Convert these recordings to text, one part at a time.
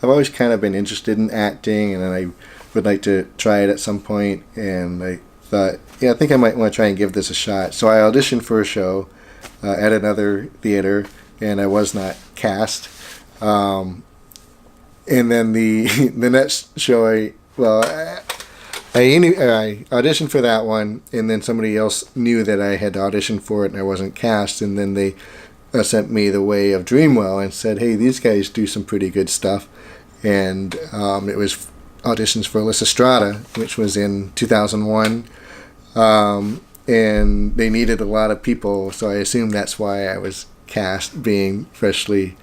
I've always kind of been interested in acting, and I would like to try it at some point. And I thought, yeah, I think I might want to try and give this a shot. So I auditioned for a show at another theater, and I was not cast. Um, and then the the next show, I auditioned for that one, and then somebody else knew that I had auditioned for it, and I wasn't cast, and then they sent me the way of Dreamwell and said, "Hey, these guys do some pretty good stuff," and it was auditions for Lysistrata, which was in 2001, and they needed a lot of people, so I assume that's why I was cast, being freshly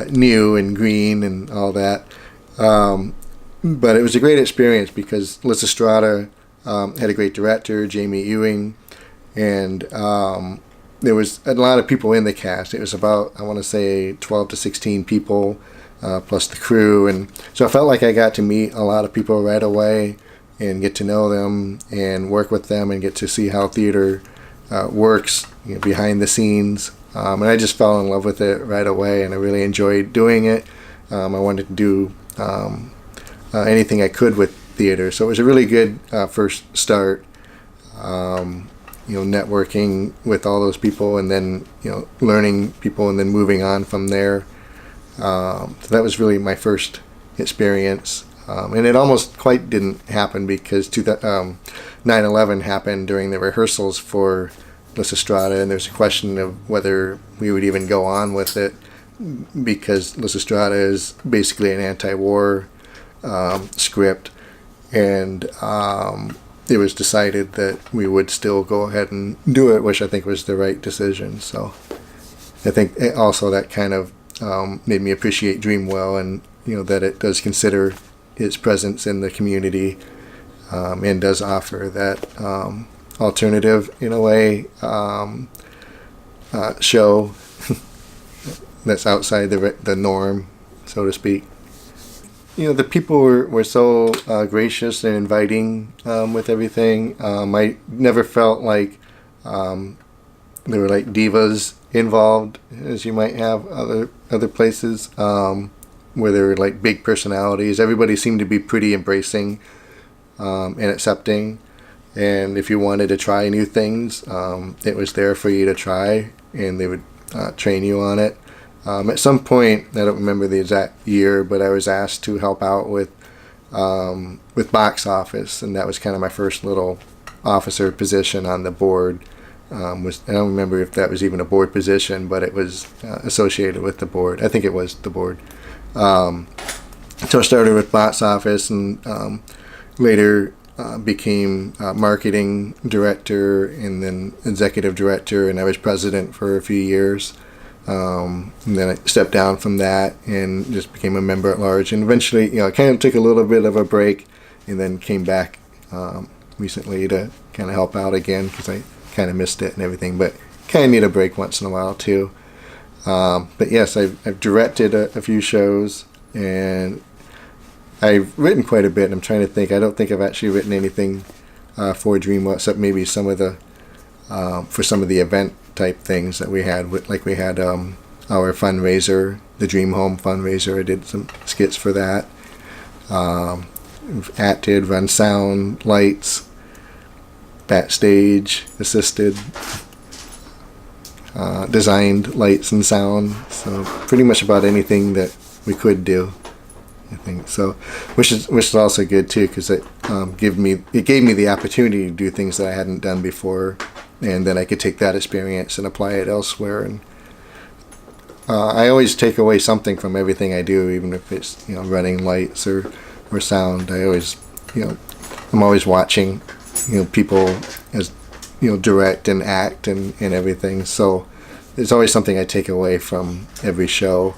new and green and all that. But it was a great experience because Lysistrata had a great director, Jamie Ewing, and there was a lot of people in the cast. It was about, I want to say, 12 to 16 people, plus the crew. And so I felt like I got to meet a lot of people right away and get to know them and work with them and get to see how theater works, behind the scenes. And I just fell in love with it right away, and I really enjoyed doing it. I wanted to do anything I could with theater. So it was a really good first start. Networking with all those people, and then learning people, and then moving on from there. So that was really my first experience, and it almost quite didn't happen because 9/11 happened during the rehearsals for Lysistrata, and there's a question of whether we would even go on with it because Lysistrata is basically an anti-war script, and it was decided that we would still go ahead and do it, which I think was the right decision. So I think also that kind of made me appreciate Dreamwell, and that it does consider its presence in the community, and does offer that alternative, in a way, show that's outside the norm, so to speak. The people were so gracious and inviting with everything. I never felt like there were like divas involved, as you might have other places, where there were like big personalities. Everybody seemed to be pretty embracing and accepting. And if you wanted to try new things, it was there for you to try, and they would train you on it. At some point, I don't remember the exact year, but I was asked to help out with box office, and that was kind of my first little officer position on the board. I don't remember if that was even a board position, but it was associated with the board. I think it was the board. So I started with box office, and later became marketing director, and then executive director, and I was president for a few years. And then I stepped down from that and just became a member at large. And eventually, I kind of took a little bit of a break, and then came back recently to kind of help out again because I kind of missed it and everything. But kind of need a break once in a while too. But yes, I've directed a few shows, and I've written quite a bit. And I'm trying to think. I don't think I've actually written anything for Dreamwell, except maybe some of the for some of the event type things that we had. We had our fundraiser, the Dream Home fundraiser. I did some skits for that. Acted, run sound, lights, backstage, assisted, designed lights and sound. So pretty much about anything that we could do, I think. So, which is also good too, because it gave me the opportunity to do things that I hadn't done before, and then I could take that experience and apply it elsewhere. And I always take away something from everything I do, even if it's running lights or sound. I always I'm always watching people as direct and act and everything. So there's always something I take away from every show.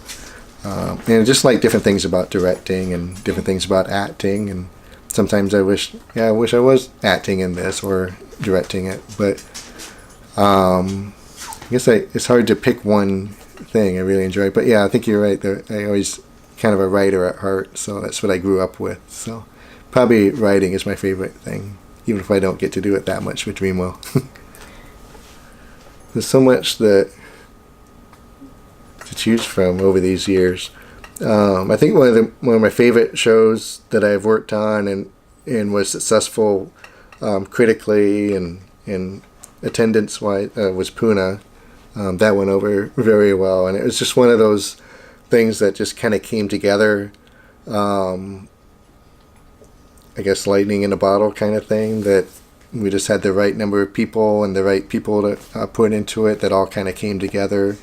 And just like different things about directing and different things about acting, and sometimes I wish I was acting in this or directing it, but I guess it's hard to pick one thing I really enjoy. But yeah, I think you're right. I always kind of a writer at heart, so that's what I grew up with. So probably writing is my favorite thing, even if I don't get to do it that much with Dreamwell. There's so much to choose from over these years. I think one of my favorite shows that I've worked on and was successful critically and attendance wise was Puna. That went over very well, and it was just one of those things that just kind of came together. I guess lightning in a bottle kind of thing, that we just had the right number of people and the right people to put into it, that all kind of came together.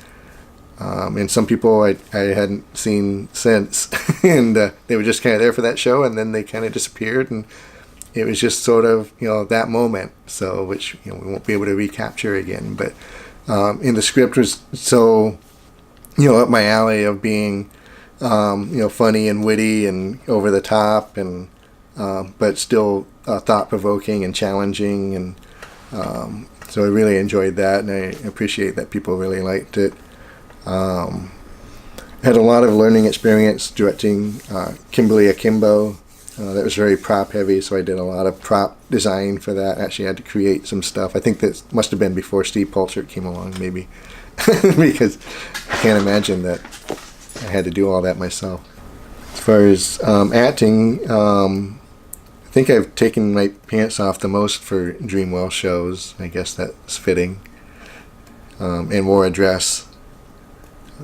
And some people I hadn't seen since, and they were just kind of there for that show, and then they kind of disappeared, and it was just sort of, that moment, so which we won't be able to recapture again. But in the script was so up my alley of being funny and witty and over the top, and but still thought-provoking and challenging, and so I really enjoyed that, and I appreciate that people really liked it. Had a lot of learning experience directing Kimberly Akimbo. That was very prop heavy, so I did a lot of prop design for that. Actually, I had to create some stuff. I think that must have been before Steve Polchert came along, maybe, because I can't imagine that I had to do all that myself. As far as acting, I think I've taken my pants off the most for Dreamwell shows. I guess that's fitting. And wore a dress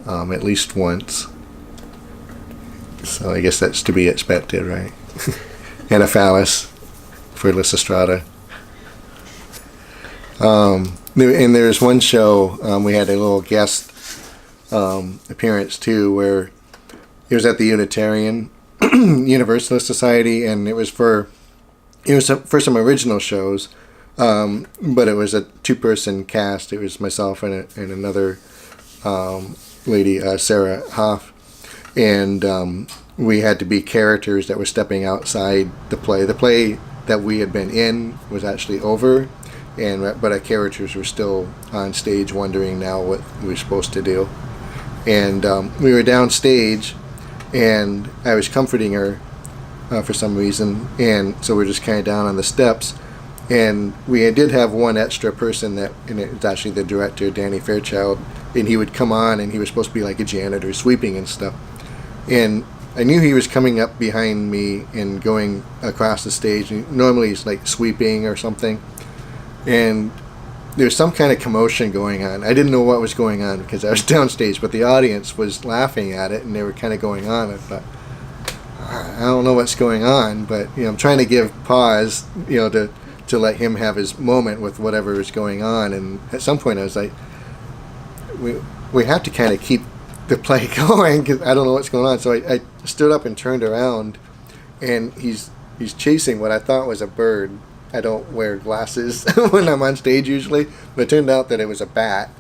at least once. So I guess that's to be expected, right? And a phallus for Lysistrata. And there's one show, we had a little guest appearance too, where it was at the Unitarian Universalist Society, and it was for some original shows, but it was a two-person cast. It was myself and another lady, Sarah Hoff, and we had to be characters that were stepping outside the play. The play that we had been in was actually over, but our characters were still on stage wondering now what we were supposed to do. And we were downstage, and I was comforting her for some reason, and so we're just kind of down on the steps, and we did have one extra person and it was actually the director, Danny Fairchild, and he would come on, and he was supposed to be like a janitor sweeping and stuff, and I knew he was coming up behind me and going across the stage, and normally he's like sweeping or something, and there's some kind of commotion going on. I didn't know what was going on because I was downstage, but the audience was laughing at it, and they were kind of going on. I thought, I don't know what's going on, but I'm trying to give pause, to let him have his moment with whatever is going on. And at some point, I was like, we have to kind of keep the play going because I don't know what's going on. So I stood up and turned around, and he's chasing what I thought was a bird. I don't wear glasses when I'm on stage usually, but it turned out that it was a bat,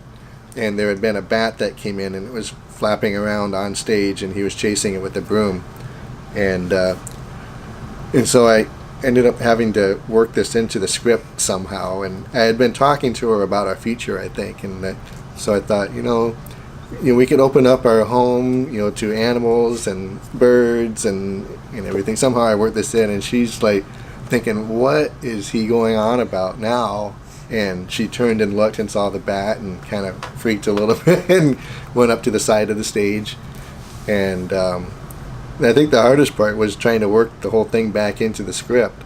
and there had been a bat that came in, and it was flapping around on stage, and he was chasing it with a broom, and so I ended up having to work this into the script somehow, and I had been talking to her about our future, I think, and so I thought, we could open up our home, to animals and birds and everything. Somehow I worked this in, and she's like thinking, what is he going on about now? And she turned and looked and saw the bat and kind of freaked a little bit and went up to the side of the stage. And I think the hardest part was trying to work the whole thing back into the script.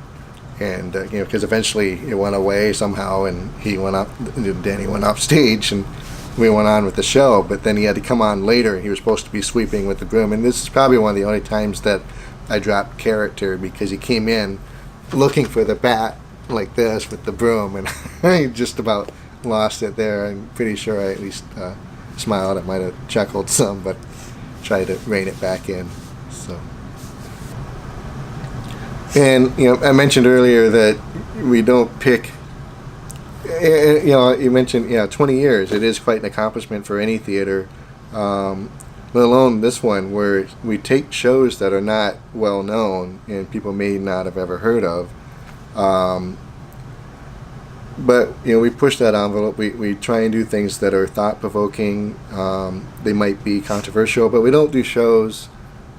And because eventually it went away somehow, and Danny went off stage, and we went on with the show. But then he had to come on later. He was supposed to be sweeping with the broom, and this is probably one of the only times that I dropped character, because he came in looking for the bat like this with the broom, and I just about lost it there. I'm pretty sure I at least smiled. I might have chuckled some, but tried to rein it back in. So, and I mentioned earlier that we don't pick. You mentioned 20 years. It is quite an accomplishment for any theater, let alone this one, where we take shows that are not well known and people may not have ever heard of, but we push that envelope. We try and do things that are thought-provoking. They might be controversial, but we don't do shows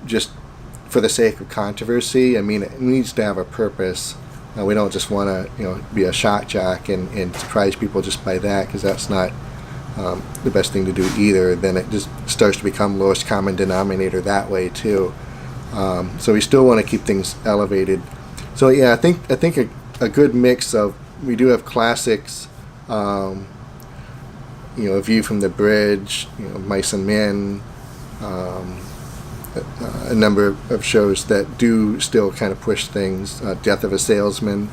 just for the sake of controversy. I mean, it needs to have a purpose. We don't just want to be a shock jock and surprise people just by that, because that's not the best thing to do either. Then it just starts to become lowest common denominator that way too. So we still want to keep things elevated. So yeah, I think a good mix of, we do have classics, A View from the Bridge, Mice and Men, a number of shows that do still kind of push things. Death of a Salesman.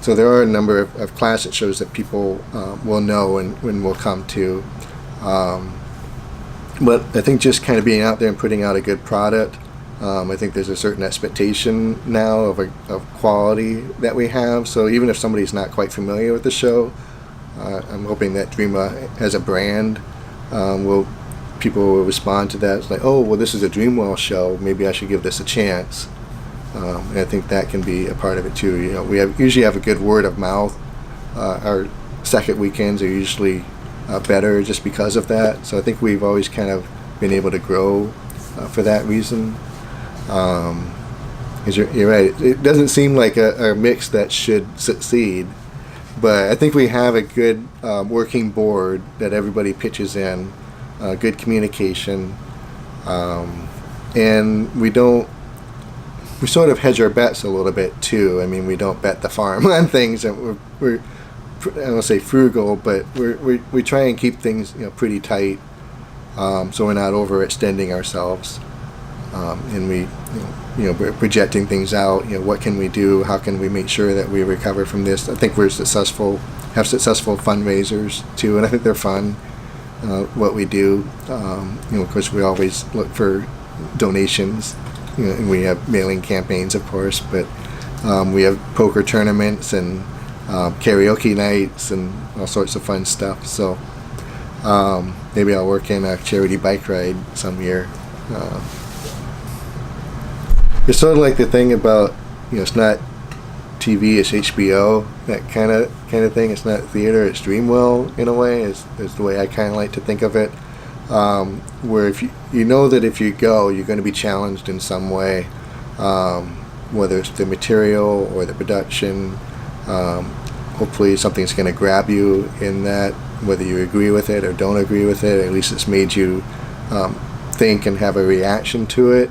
So there are a number of classic shows that people will know and will come to. But I think just kind of being out there and putting out a good product, I think there's a certain expectation now of quality that we have. So even if somebody's not quite familiar with the show, I'm hoping that Dreamwell as a brand, people will respond to that. It's like, oh, well, this is a Dreamwell show. Maybe I should give this a chance. And I think that can be a part of it too. We usually have a good word of mouth. Our second weekends are usually better just because of that. So I think we've always kind of been able to grow for that reason. 'Cause you're right. It doesn't seem like a mix that should succeed, but I think we have a good working board that everybody pitches in, good communication, and we sort of hedge our bets a little bit too. I mean, we don't bet the farm on things, and we're I don't say frugal, but we try and keep things pretty tight, so we're not overextending ourselves, and we're projecting things out. What can we do? How can we make sure that we recover from this? I think have successful fundraisers too, and I think they're fun. What we do, of course, we always look for donations. And we have mailing campaigns, of course, but we have poker tournaments and karaoke nights and all sorts of fun stuff. So maybe I'll work in a charity bike ride some year. It's sort of like the thing about it's not TV, it's HBO, that kind of thing. It's not theater, it's Dreamwell in a way. Is the way I kind of like to think of it. Where if you know that if you go, you're going to be challenged in some way, whether it's the material or the production. Hopefully something's going to grab you in that, whether you agree with it or don't agree with it. At least it's made you think and have a reaction to it.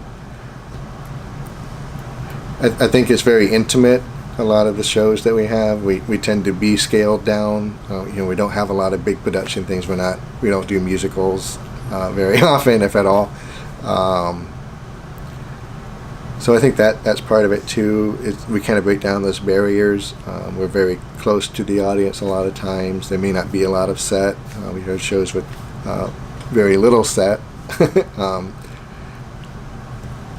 I think it's very intimate. A lot of the shows that we have, we tend to be scaled down. We don't have a lot of big production things. We don't do musicals very often, if at all. So I think that's part of it too. We kind of break down those barriers. We're very close to the audience a lot of times. There may not be a lot of set. We have shows with very little set.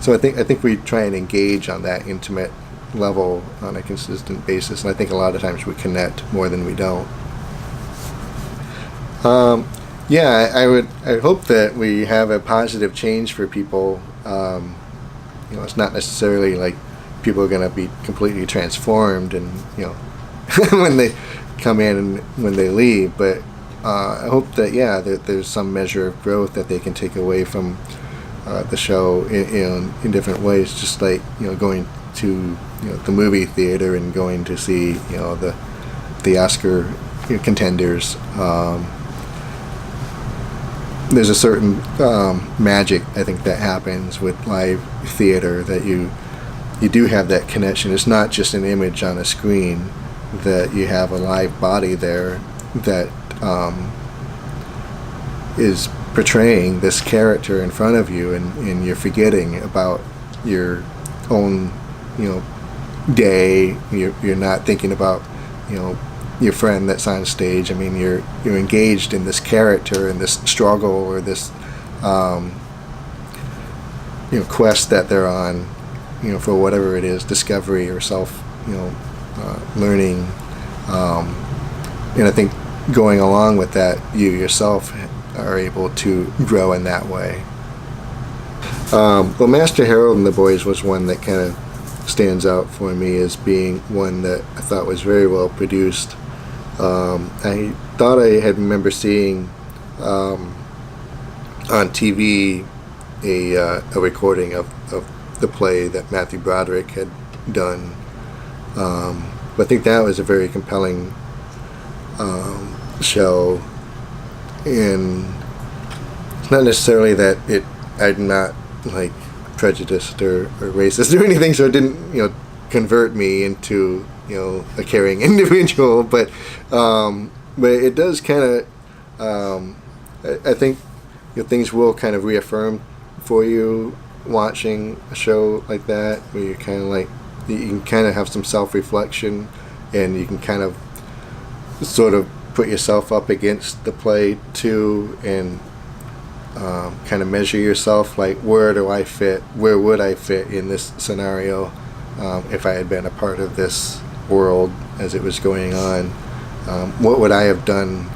So I think we try and engage on that intimate level on a consistent basis, and I think a lot of times we connect more than we don't. I hope that we have a positive change for people. It's not necessarily like people are going to be completely transformed and when they come in and when they leave, but I hope that that there's some measure of growth that they can take away from the show in different ways, just like going to the movie theater and going to see the Oscar contenders. There's a certain magic I think that happens with live theater, that you do have that connection. It's not just an image on a screen, that you have a live body there that is portraying this character in front of you, and you're forgetting about your own day. You're not thinking about your friend that's on stage. I mean, you're engaged in this character and this struggle or this quest that they're on, for whatever it is, discovery or self learning, and I think going along with that, you yourself are able to grow in that way. Well, Master Harold and the Boys was one that kind of stands out for me as being one that I thought was very well produced. I thought I had remember seeing on TV a recording of the play that Matthew Broderick had done. But I think that was a very compelling show. and it's not necessarily that I'm not like prejudiced or racist or anything, so it didn't convert me into a caring individual, but it does kind of I think things will kind of reaffirm for you watching a show like that, where you kind of like you can kind of have some self-reflection, and you can kind of sort of put yourself up against the play too, and kind of measure yourself, like where would I fit in this scenario if I had been a part of this world as it was going on. What would I have done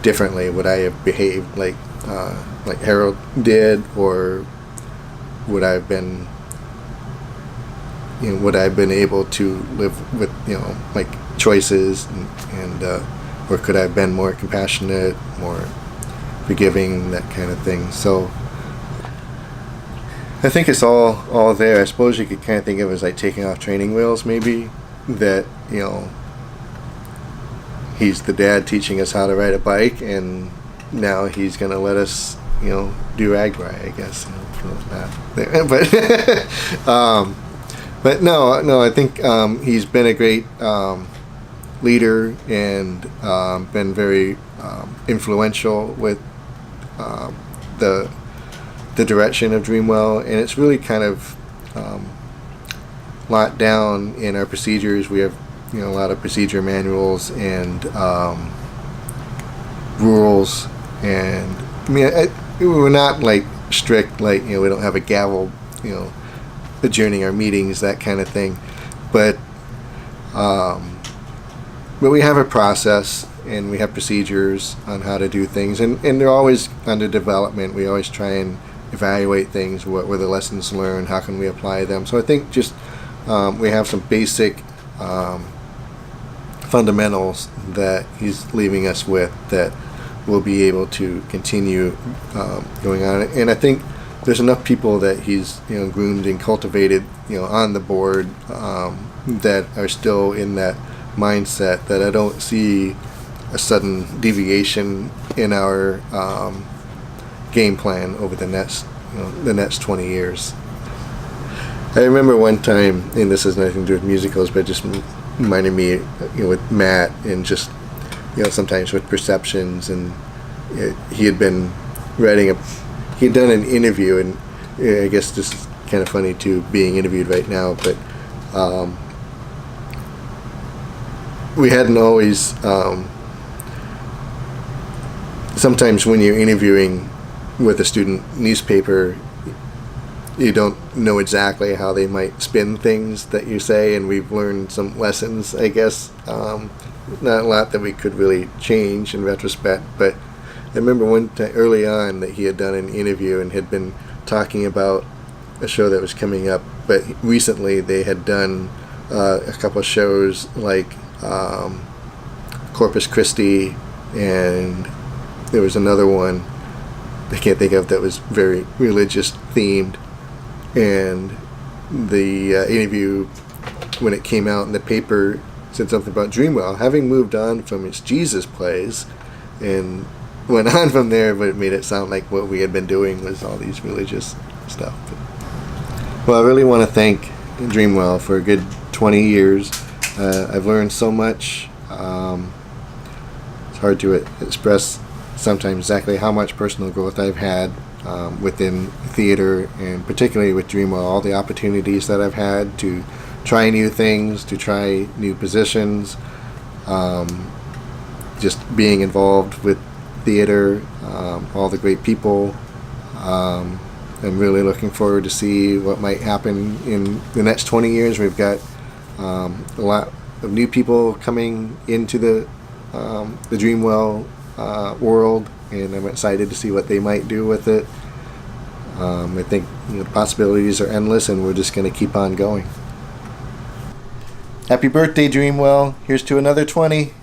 differently? Would I have behaved like Harold did, or would I have been able to live with like choices, and or could I have been more compassionate, more forgiving, that kind of thing. So I think it's all there. I suppose you could kind of think of it as like taking off training wheels, maybe, that he's the dad teaching us how to ride a bike, and now he's going to let us do Ragbri, I guess. But no, I think he's been a great leader, and been very influential with the direction of Dreamwell, and it's really kind of locked down in our procedures. We have a lot of procedure manuals and rules, and I mean we're not like strict, like we don't have a gavel adjourning our meetings, that kind of thing, but we have a process, and we have procedures on how to do things, and they're always under development. We always try and evaluate things. What were the lessons learned? How can we apply them? So I think just we have some basic fundamentals that he's leaving us with that we'll be able to continue going on. And I think there's enough people that he's groomed and cultivated on the board that are still in that mindset, that I don't see a sudden deviation in our game plan over the next 20 years. I remember one time, and this has nothing to do with musicals, but it just reminded me with Matt, and just sometimes with perceptions, and he had been he had done an interview, and I guess this is kind of funny too, being interviewed right now, but we hadn't always sometimes when you're interviewing with a student newspaper, you don't know exactly how they might spin things that you say, and we've learned some lessons, I guess. Not a lot that we could really change in retrospect, but I remember one time early on that he had done an interview and had been talking about a show that was coming up, but recently they had done a couple of shows like Corpus Christi, and there was another one I can't think of that was very religious themed, and the interview, when it came out in the paper, said something about Dreamwell having moved on from its Jesus plays and went on from there, but it made it sound like what we had been doing was all these religious stuff. Well, I really want to thank Dreamwell for a good 20 years. I've learned so much. It's hard to express sometimes exactly how much personal growth I've had within theater, and particularly with Dreamwell, all the opportunities that I've had to try new things, to try new positions, just being involved with theater, all the great people. I'm really looking forward to see what might happen in the next 20 years. We've got a lot of new people coming into the Dreamwell world, and I'm excited to see what they might do with it. I think the possibilities are endless, and we're just going to keep on going. Happy birthday, Dreamwell. Here's to another 20.